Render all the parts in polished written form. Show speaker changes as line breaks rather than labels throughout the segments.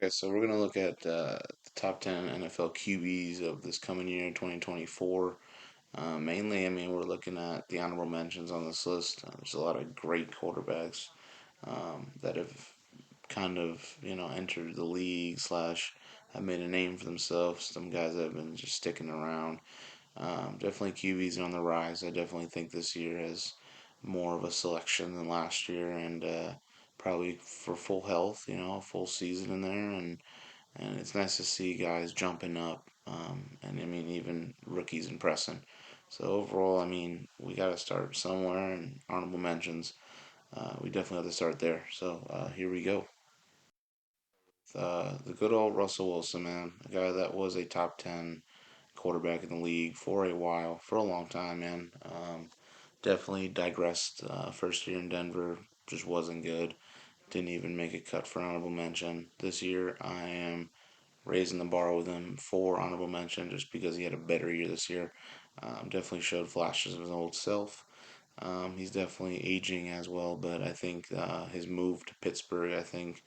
Okay, so we're gonna look at the top 10 NFL QBs of this coming year, 2024. Mainly, I mean, we're looking at the honorable mentions on this list. There's a lot of great quarterbacks that have kind of, entered the league slash have made a name for themselves. Some guys that have been just sticking around. Definitely QBs are on the rise. I definitely think this year has more of a selection than last year, and probably for full health, a full season in there, and it's nice to see guys jumping up, and I mean even rookies impressing. So overall, I mean we got to start somewhere, and honorable mentions. We definitely have to start there. So here we go. The good old Russell Wilson, man, a guy that was a top 10 quarterback in the league for a while, for a long time, man. Definitely digressed. First year in Denver just wasn't good. Didn't even make a cut for honorable mention. This year, I am raising the bar with him for honorable mention just because he had a better year this year. Definitely showed flashes of his old self. He's definitely aging as well, but I think his move to Pittsburgh, I think,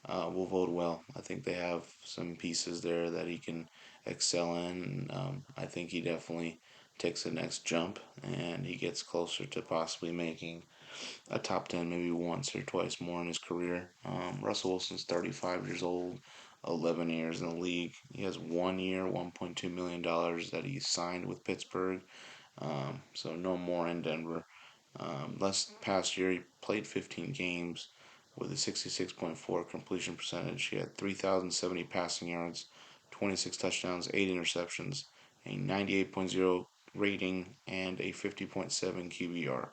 will vote well. I think they have some pieces there that he can excel in. I think he definitely takes the next jump and he gets closer to possibly making a top 10 maybe once or twice more in his career. Russell Wilson's 35 years old, 11 years in the league. He has 1 year, $1.2 million that he signed with Pittsburgh. So no more in Denver. Last past year, he played 15 games with a 66.4 completion percentage. He had 3,070 passing yards, 26 touchdowns, 8 interceptions, a 98.0 rating, and a 50.7 QBR.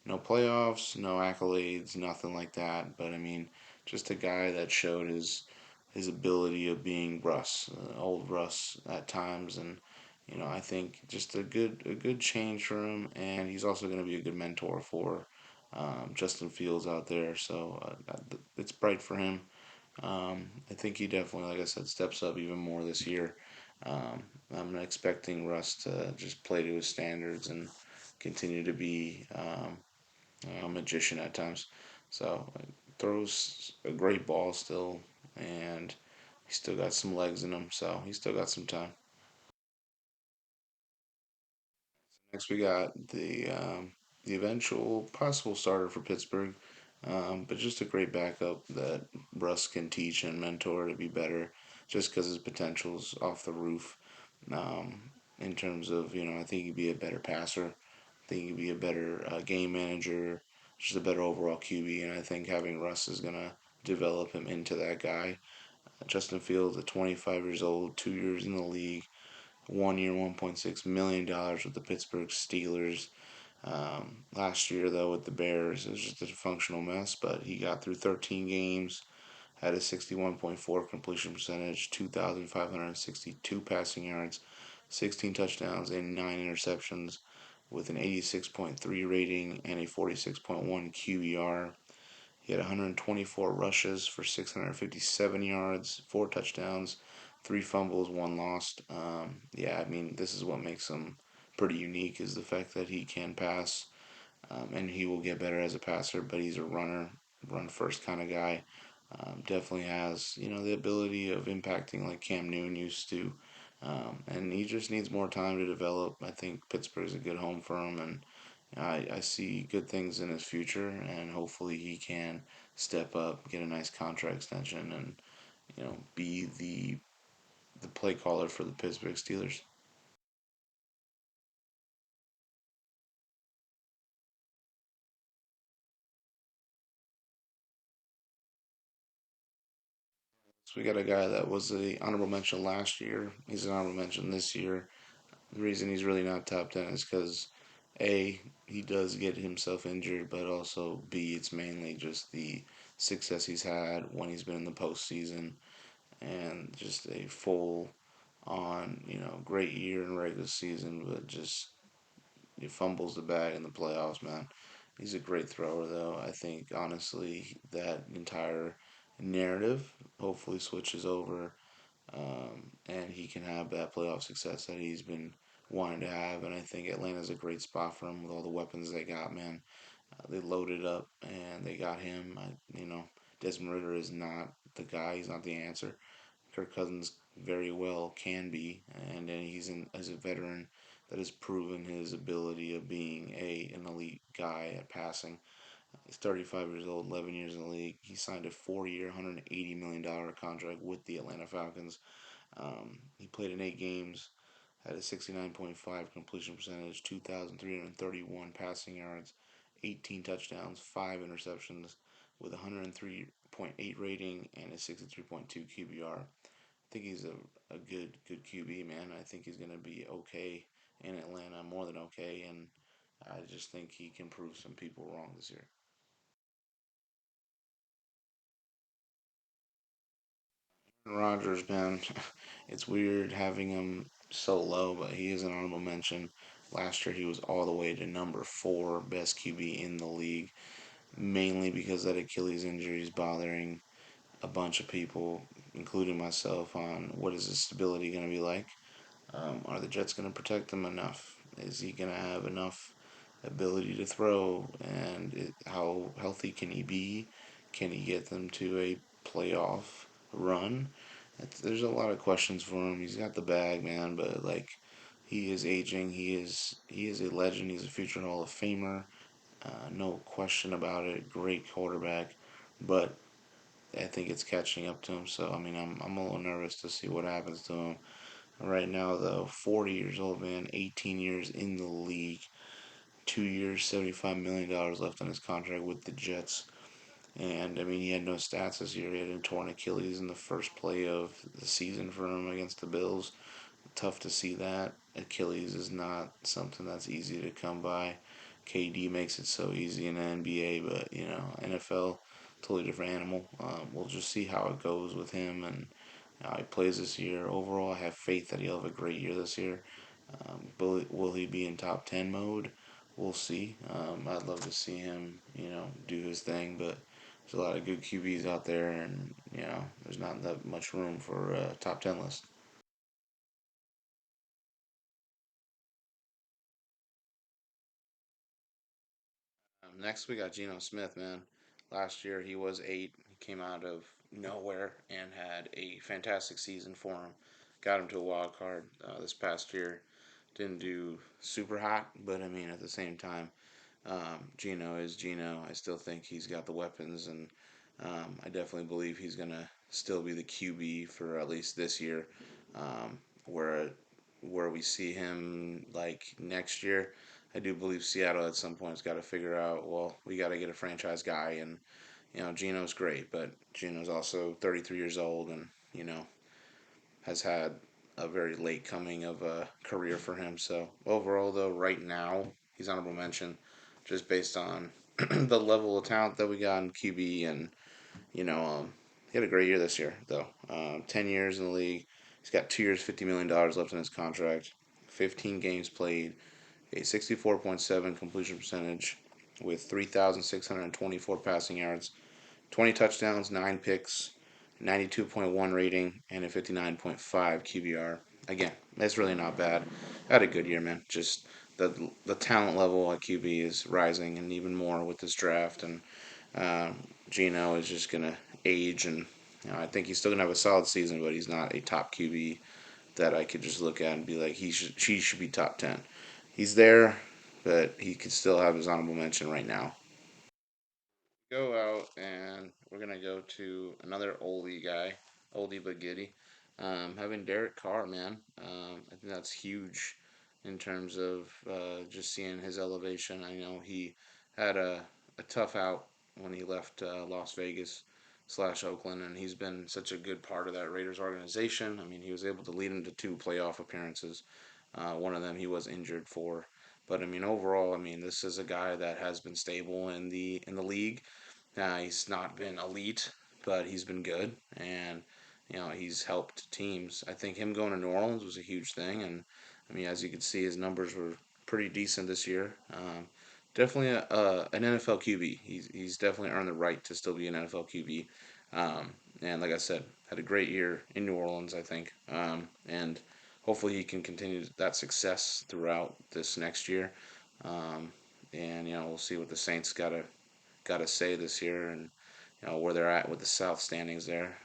No playoffs, no accolades, nothing like that. But I mean, just a guy that showed his ability of being Russ, old Russ at times, and I think just a good change for him, and he's also going to be a good mentor for Justin Fields out there. So it's bright for him. I think he definitely, like I said, steps up even more this year. I'm expecting Russ to just play to his standards and continue to be a magician at times. So throws a great ball still, and he's still got some legs in him. So he's still got some time. Next, we got the eventual possible starter for Pittsburgh, but just a great backup that Russ can teach and mentor to be better, just because his potential's off the roof. In terms of I think he'd be a better passer. I think he'd be a better game manager, just a better overall QB, and I think having Russ is gonna develop him into that guy. Justin Fields at 25 years old, 2 years in the league, 1 year, $1.6 million with the Pittsburgh Steelers. Last year, though, with the Bears, it was just a functional mess, but he got through 13 games, had a 61.4 completion percentage, 2,562 passing yards, 16 touchdowns, and 9 interceptions with an 86.3 rating and a 46.1 QBR. He had 124 rushes for 657 yards, 4 touchdowns, 3 fumbles, one lost. Yeah, I mean, this is what makes him pretty unique is the fact that he can pass, and he will get better as a passer. But he's a runner, run first kind of guy. Definitely has the ability of impacting like Cam Newton used to, and he just needs more time to develop. I think Pittsburgh's a good home for him, and I see good things in his future, and hopefully he can step up, get a nice contract extension, and be the play caller for the Pittsburgh Steelers. So we got a guy that was a honorable mention last year. He's an honorable mention this year. The reason he's really not top 10 is because A, he does get himself injured, but also B, it's mainly just the success he's had when he's been in the postseason and just a full on, great year in regular season, but just he fumbles the bag in the playoffs, man. He's a great thrower, though. I think, honestly, that entire narrative hopefully switches over, and he can have that playoff success that he's been wanting to have. And I think Atlanta's a great spot for him with all the weapons they got, man. They loaded up and they got him. Desmond Ritter is not the guy. He's not the answer. Kirk Cousins very well can be, and then as a veteran that has proven his ability of being an elite guy at passing. He's 35 years old, 11 years in the league. He signed a 4-year, $180 million contract with the Atlanta Falcons. He played in 8 games, had a 69.5 completion percentage, 2,331 passing yards, 18 touchdowns, 5 interceptions, with a 103.8 rating and a 63.2 QBR. I think he's a good QB, man. I think he's going to be okay in Atlanta, more than okay, and I just think he can prove some people wrong this year. Rodgers, man, it's weird having him so low, but he is an honorable mention. Last year, he was all the way to number four best QB in the league, mainly because that Achilles injury is bothering a bunch of people, including myself, on what is his stability going to be like. Are the Jets going to protect him enough? Is he going to have enough ability to throw? And how healthy can he be? Can he get them to a playoff run? There's a lot of questions for him. He's got the bag, man, but like he is aging. He is a legend. He's a future Hall of Famer. No question about it. Great quarterback, but I think it's catching up to him. So I mean, I'm a little nervous to see what happens to him. Right now, though, 40 years old, man, 18 years in the league, 2 years, $75 million left on his contract with the Jets. And I mean, he had no stats this year. He had a torn Achilles in the first play of the season for him against the Bills. Tough to see that. Achilles is not something that's easy to come by. KD makes it so easy in the NBA, but NFL, totally different animal. We'll just see how it goes with him and how he plays this year. Overall, I have faith that he'll have a great year this year. Will he be in top 10 mode? We'll see. I'd love to see him, do his thing, but there's a lot of good QBs out there, and there's not that much room for a top 10 list. Next, we got Geno Smith, man. Last year, he was eight. He came out of nowhere and had a fantastic season for him. Got him to a wild card this past year. Didn't do super hot, but I mean, at the same time, Geno is Geno. I still think he's got the weapons, and I definitely believe he's gonna still be the QB for at least this year. Where we see him like next year, I do believe Seattle at some point has got to figure out. Well, we got to get a franchise guy, and Geno's great, but Geno's also 33 years old, and has had a very late coming of a career for him. So overall, though, right now he's honorable mention, just based on the level of talent that we got in QB, and he had a great year this year, though. 10 years in the league, he's got 2 years, $50 million left in his contract, 15 games played, a 64.7 completion percentage with 3,624 passing yards, 20 touchdowns, 9 picks, 92.1 rating, and a 59.5 QBR. Again, that's really not bad. Had a good year, man. Just the talent level at QB is rising, and even more with this draft. And Gino is just gonna age, and I think he's still gonna have a solid season, but he's not a top QB that I could just look at and be like she should be top 10. He's there, but he could still have his honorable mention right now. Go out and we're gonna go to another oldie guy, oldie but goodie. Having Derek Carr, man, I think that's huge in terms of just seeing his elevation. I know he had a tough out when he left Las Vegas slash Oakland, and he's been such a good part of that Raiders organization. I mean, he was able to lead them to two playoff appearances. One of them he was injured for, but I mean, overall, I mean, this is a guy that has been stable in the league. He's not been elite, but he's been good, and he's helped teams. I think him going to New Orleans was a huge thing, and I mean, as you can see, his numbers were pretty decent this year. Definitely an NFL QB. He's definitely earned the right to still be an NFL QB. And like I said, had a great year in New Orleans, I think, and hopefully he can continue that success throughout this next year. And we'll see what the Saints got to say this year, and where they're at with the South standings there.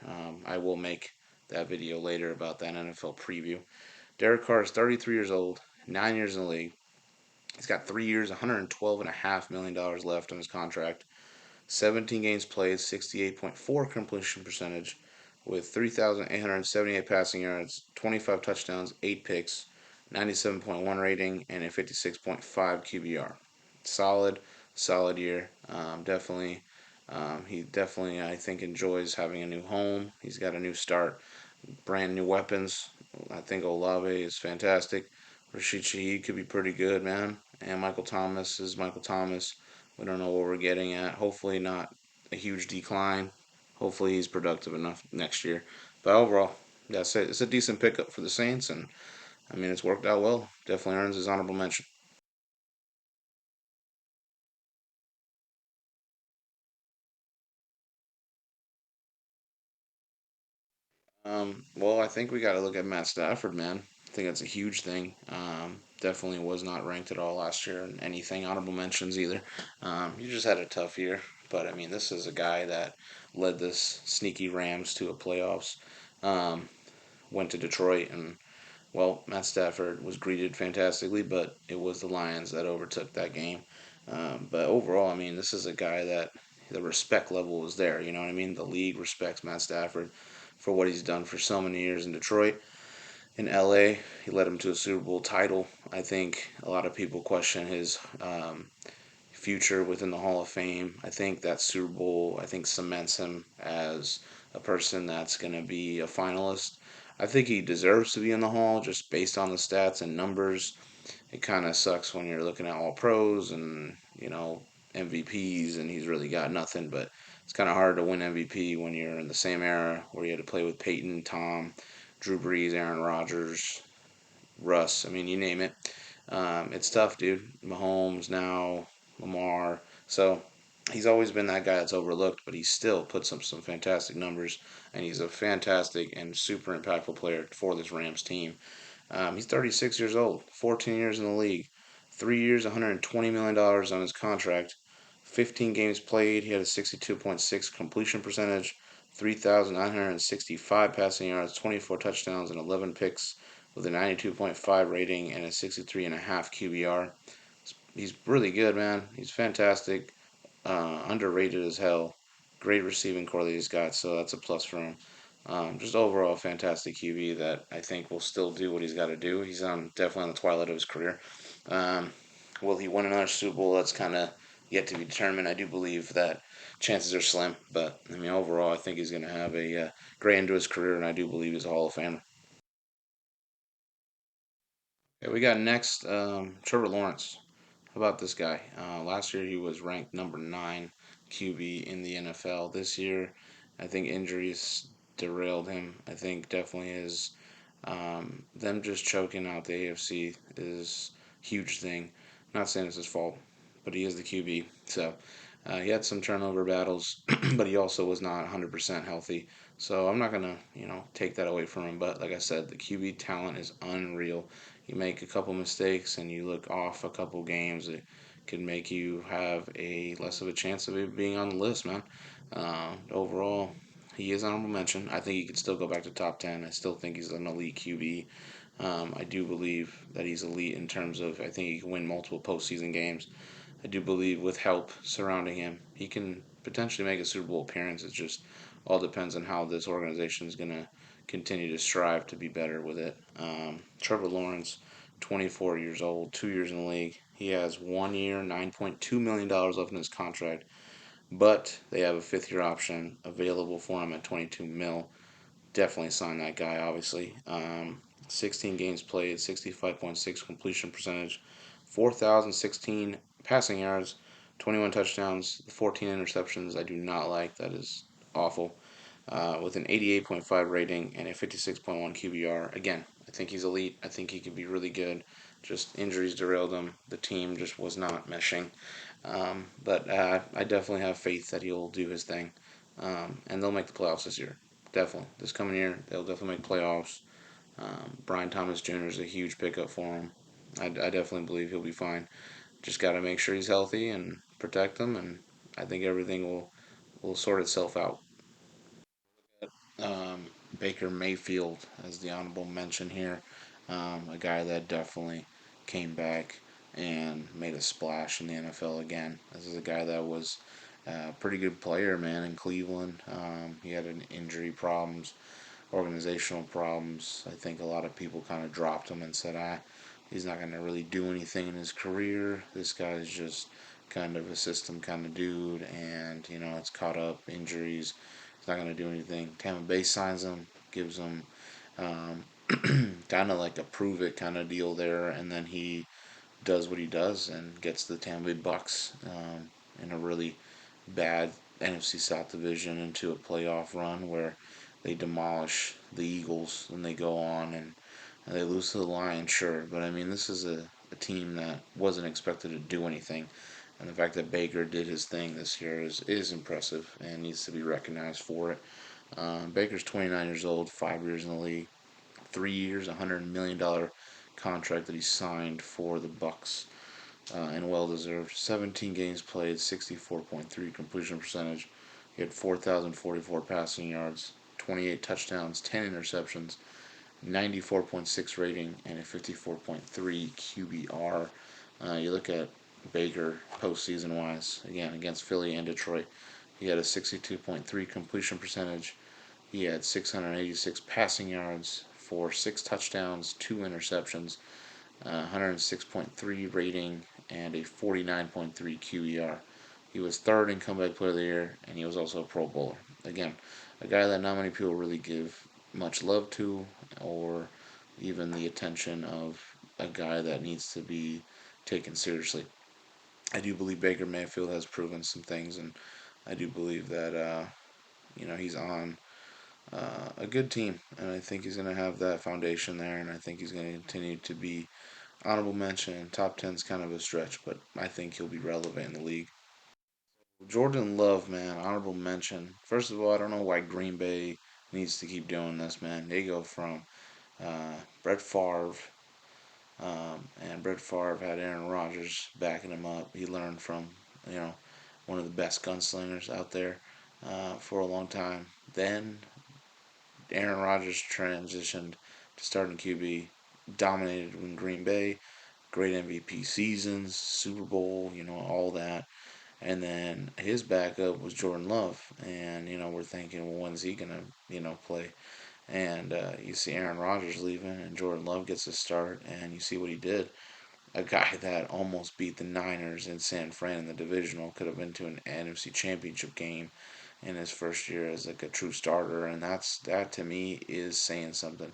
I will make that video later about that NFL preview. Derek Carr is 33 years old, 9 years in the league. He's got 3 years, $112.5 million left on his contract. 17 games played, 68.4 completion percentage, with 3,878 passing yards, 25 touchdowns, 8 picks, 97.1 rating, and a 56.5 QBR. Solid, solid year. He definitely, I think, enjoys having a new home. He's got a new start, brand new weapons. I think Olave is fantastic. Rashid Shaheed could be pretty good, man. And Michael Thomas is Michael Thomas. We don't know what we're getting at. Hopefully, not a huge decline. Hopefully, he's productive enough next year. But overall, that's it. It's a decent pickup for the Saints, and I mean, it's worked out well. Definitely earns his honorable mention. Well, I think we got to look at Matt Stafford, man. I think that's a huge thing. Definitely was not ranked at all last year in anything honorable mentions either. He just had a tough year, but I mean, this is a guy that led this sneaky Rams to a playoffs. Um, Went to Detroit, and well, Matt Stafford was greeted fantastically, but it was the Lions that overtook that game. But overall, I mean, this is a guy that the respect level is there. You know what I mean? The league respects Matt Stafford for what he's done for so many years in Detroit. In LA, he led him to a Super Bowl title. I think a lot of people question his future within the Hall of Fame. I think that Super Bowl, I think, cements him as a person that's going to be a finalist. I think he deserves to be in the Hall just based on the stats and numbers. It kind of sucks when you're looking at all pros and, MVPs and he's really got nothing, but it's kind of hard to win MVP when you're in the same era where you had to play with Peyton, Tom, Drew Brees, Aaron Rodgers, Russ. I mean, you name it. It's tough, dude. Mahomes now, Lamar. So he's always been that guy that's overlooked, but he still puts up some fantastic numbers, and he's a fantastic and super impactful player for this Rams team. He's 36 years old, 14 years in the league, 3 years, $120 million on his contract, 15 games played. He had a 62.6 completion percentage, 3,965 passing yards, 24 touchdowns, and 11 picks with a 92.5 rating and a 63.5 QBR. He's really good, man. He's fantastic, underrated as hell. Great receiving core that he's got, so that's a plus for him. Just overall fantastic QB that I think will still do what he's got to do. He's definitely on the twilight of his career. Um, will he win another Super Bowl? That's kind of yet to be determined. I do believe that chances are slim, but I mean overall, I think he's going to have a great end to his career, and I do believe he's a Hall of Famer. Okay, we got next Trevor Lawrence. How about this guy? Last year he was ranked number 9 QB in the NFL. This year, I think injuries derailed him. I think definitely is them just choking out the AFC is a huge thing. I'm not saying it's his fault, but he is the QB. So he had some turnover battles, but he also was not 100% healthy. So I'm not gonna, take that away from him. But like I said, the QB talent is unreal. You make a couple mistakes and you look off a couple games, it could make you have a less of a chance of it being on the list, man. Overall, he is honorable mention. I think he could still go back to top 10. I still think he's an elite QB. I do believe that he's elite in terms of I think he can win multiple postseason games. I do believe with help surrounding him, he can potentially make a Super Bowl appearance. It just all depends on how this organization is going to continue to strive to be better with it. Trevor Lawrence, 24 years old, 2 years in the league. He has 1 year, $9.2 million left in his contract, but they have a fifth year option available for him at 22 mil. Definitely sign that guy, obviously. 16 games played, 65.6 completion percentage, 4,016 passing yards, 21 touchdowns, 14 interceptions. I do not like. That is awful. With an 88.5 rating and a 56.1 QBR. Again, I think he's elite. I think he could be really good. Just injuries derailed him. The team just was not meshing. But I definitely have faith that he'll do his thing. And they'll make the playoffs this year. Definitely. This coming year, they'll definitely make playoffs. Brian Thomas Jr. is a huge pickup for him. I definitely believe he'll be fine. Just got to make sure he's healthy and protect him, and I think everything will will sort itself out. Um, Baker Mayfield as the honorable mention here, a guy that definitely came back and made a splash in the NFL again. This is a guy that was a pretty good player, man, in Cleveland. He had an injury problems, organizational problems. I think a lot of people kind of dropped him and said, he's not going to really do anything in his career. This guy's just kind of a system kind of dude, and it's caught up injuries. He's not going to do anything. Tampa Bay signs him, gives him um, kind of like a prove it kind of deal there, and then he does what he does and gets the Tampa Bay Bucks in a really bad NFC South division into a playoff run where they demolish the Eagles and they go on and they lose to the Lions, sure. But I mean, this is a team that wasn't expected to do anything. And the fact that Baker did his thing this year is impressive and needs to be recognized for it. Baker's 29 years old, 5 years in the league, 3 years, $100 million contract that he signed for the Bucks, and well deserved. 17 games played, 64.3 completion percentage. He had 4,044 passing yards, 28 touchdowns, 10 interceptions, 94.6 rating, and a 54.3 QBR. You look at Baker postseason wise, again, against Philly and Detroit. He had a 62.3 completion percentage. He had 686 passing yards for 6 touchdowns, 2 interceptions, 106.3 rating, and a 49.3 QER. He was third in comeback player of the year, and he was also a Pro Bowler. Again, a guy that not many people really give much love to, or even the attention of a guy that needs to be taken seriously. I do believe Baker Mayfield has proven some things, and I do believe that he's on a good team, and I think he's going to have that foundation there, and I think he's going to continue to be honorable mention. Top 10 is kind of a stretch, but I think he'll be relevant in the league. Jordan Love, man, honorable mention. First of all, I don't know why Green Bay needs to keep doing this, man. They go from Brett Favre, and Brett Favre had Aaron Rodgers backing him up. He learned from, you know, one of the best gunslingers out there for a long time. Then Aaron Rodgers transitioned to starting QB, dominated in Green Bay, great MVP seasons, Super Bowl, all that. And then his backup was Jordan Love. And, we're thinking, well, when's he going to, play? And you see Aaron Rodgers leaving, and Jordan Love gets a start, and you see what he did. A guy that almost beat the Niners in San Fran in the divisional, could have been to an NFC Championship game in his first year as like a true starter, and that to me is saying something.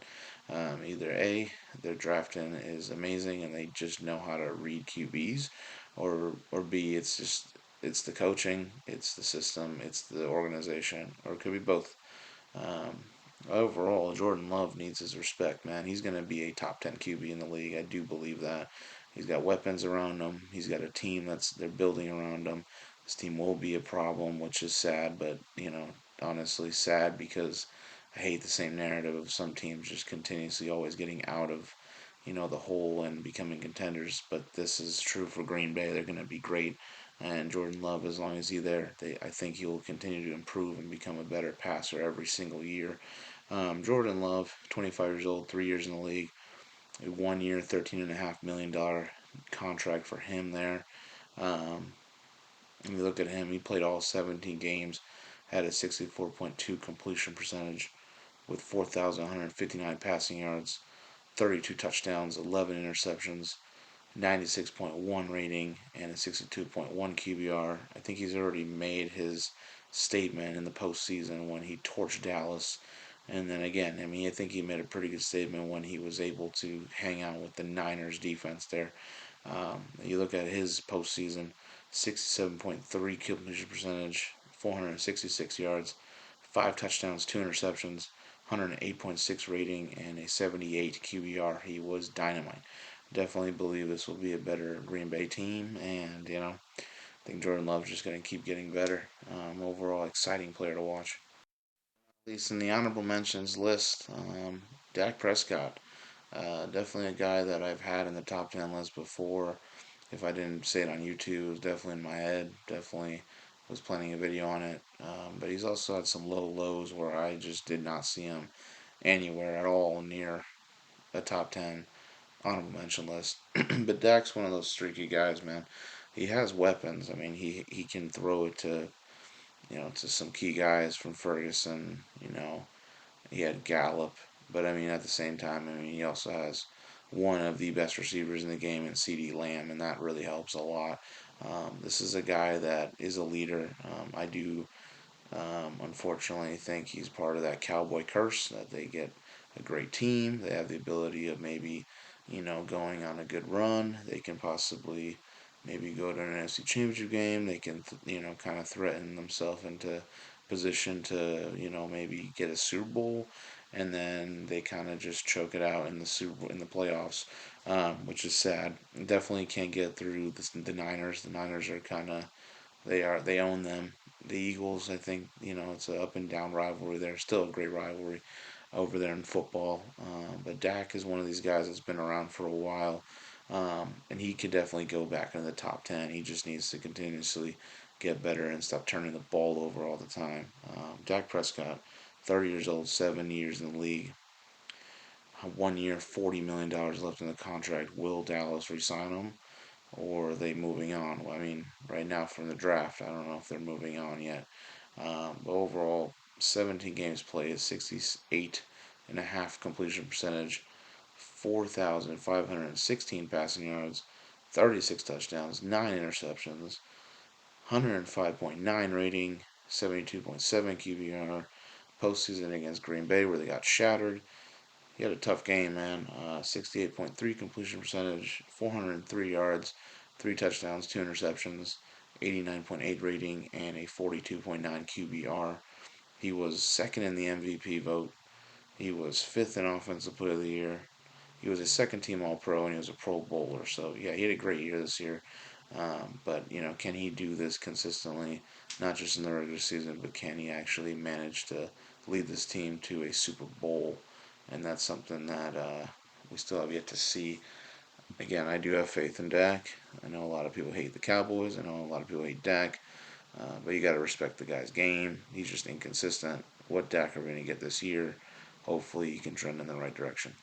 Either A, their drafting is amazing and they just know how to read QBs, or B, it's the coaching, it's the system, it's the organization, or it could be both. Um, Overall, Jordan Love needs his respect, man. He's going to be a top 10 QB in the league. I do believe that. He's got weapons around him. He's got a team they're building around him. This team will be a problem, which is sad, but honestly sad because I hate the same narrative of some teams just continuously always getting out of the hole and becoming contenders. But this is true for Green Bay. They're going to be great, and Jordan Love, as long as he's there, I think he'll continue to improve and become a better passer every single year. Jordan Love, 25 years old, 3 years in the league, a 1 year, $13.5 million contract for him there. Um, and you look at him, he played all 17 games, had a 64.2 completion percentage with 4,159 passing yards, 32 touchdowns, 11 interceptions, 96.1 rating, and a 62.1 QBR. I think he's already made his statement in the postseason when he torched Dallas. And then again, I mean, I think he made a pretty good statement when he was able to hang out with the Niners defense there. You look at his postseason, 67.3 completion percentage, 466 yards, 5 touchdowns, 2 interceptions, 108.6 rating, and a 78 QBR. He was dynamite. Definitely believe this will be a better Green Bay team, and I think Jordan Love's just going to keep getting better. Overall, exciting player to watch. At least in the honorable mentions list, Dak Prescott. Definitely a guy that I've had in the top 10 list before. If I didn't say it on YouTube, it was definitely in my head. Definitely was planning a video on it. But he's also had some low lows where I just did not see him anywhere at all near a top 10 honorable mention list. But Dak's one of those streaky guys, man. He has weapons. I mean, he can throw it to to some key guys from Ferguson. He had Gallup, but I mean at the same time, I mean he also has one of the best receivers in the game in C.D. Lamb, and that really helps a lot. This is a guy that is a leader. I do unfortunately, I think he's part of that Cowboy curse that they get a great team. They have the ability of maybe, going on a good run. They can possibly maybe go to an NFC Championship game. They can, kind of threaten themselves into position to, maybe get a Super Bowl, and then they kind of just choke it out in the in the playoffs, which is sad. Definitely can't get through the Niners. The Niners are kind of they own them. The Eagles, I think, it's an up and down rivalry there. Still a great rivalry over there in football. But Dak is one of these guys that's been around for a while, and he could definitely go back into the top 10. He just needs to continuously get better and stop turning the ball over all the time. Dak Prescott, 30 years old, 7 years in the league. 1 year, $40 million left in the contract. Will Dallas resign him? Or are they moving on? Well, I mean, right now from the draft, I don't know if they're moving on yet. But overall, 17 games played, 68.5 completion percentage, 4,516 passing yards, 36 touchdowns, 9 interceptions, 105.9 rating, 72.7 QBR. Postseason against Green Bay, where they got shattered. He had a tough game, man. 68.3 completion percentage, 403 yards, 3 touchdowns, 2 interceptions, 89.8 rating, and a 42.9 QBR. He was second in the MVP vote. He was fifth in Offensive Player of the Year. He was a second team All Pro, and he was a Pro Bowler. So, yeah, he had a great year this year. But, can he do this consistently, not just in the regular season, but can he actually manage to lead this team to a Super Bowl? And that's something that we still have yet to see. Again, I do have faith in Dak. I know a lot of people hate the Cowboys. I know a lot of people hate Dak. But you got to respect the guy's game. He's just inconsistent. What Dak are we going to get this year? Hopefully, he can trend in the right direction.